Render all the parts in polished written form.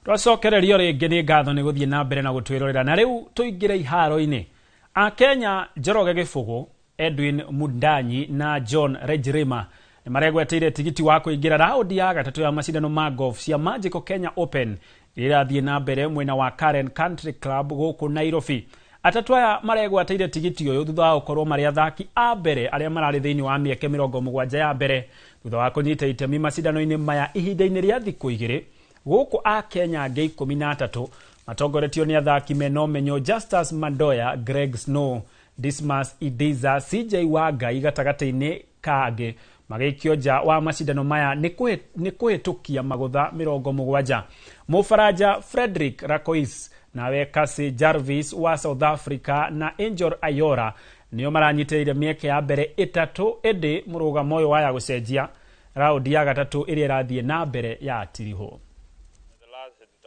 Twacokererio ringi ni ngatho ni guthie na mbere na gutwirorera na riu tuingire iharo-ini. Akenya Njoroge Gibugu, Edwin Mundanyi na John Rejirima ni maregweteire tigiti wa kuingira raundi ya gatatu ya macindano ma golf cia Magical Kenya Open irathie na mbere mwena wa Karen Country Club guku Nairobi. Atatu aya maregweteire tigiti uyu thutha wa gukorwo mari athaki a mbere aria marari thiini wa mieke 70 ya mbere thutha wa kunyita itemi macindano-ini maya ihinda-ini ria thiku igiri. Guku a Kenya angĩ 13 matongoretio ni athaki mena menyo Justus Madoya, Greg Snow, Dismas Idiza, CJ Wangai gatagati-ini kangĩ magĩikio nja wa macindano maya ni kuhĩtũkia magutha 70. Mũfaranja Frederick Rakois nawe Casey Jarvis wa South Africa na Angel Ayora nio maranyitĩrĩire mieke ya mbere itatu indi mũrũgamo ũyũ waya gũcenjia raundi ya gatatu ĩrĩa ĩrathie na mbere ya tiriho.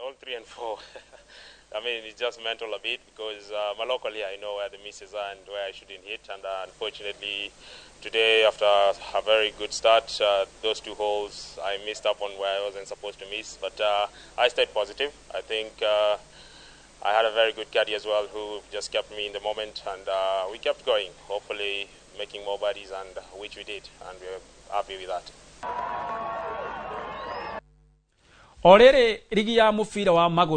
All 3 and 4. I mean, it's just mental a bit because my local here, I know where the misses are and where I shouldn't hit. And unfortunately, today, after a very good start, those 2 holes, I missed up on where I wasn't supposed to miss. But I stayed positive. I think I had a very good caddy as well who just kept me in the moment. And we kept going, hopefully making more birdies, and which we did. And we're happy with that. Orere ligi ya mupira wa maguru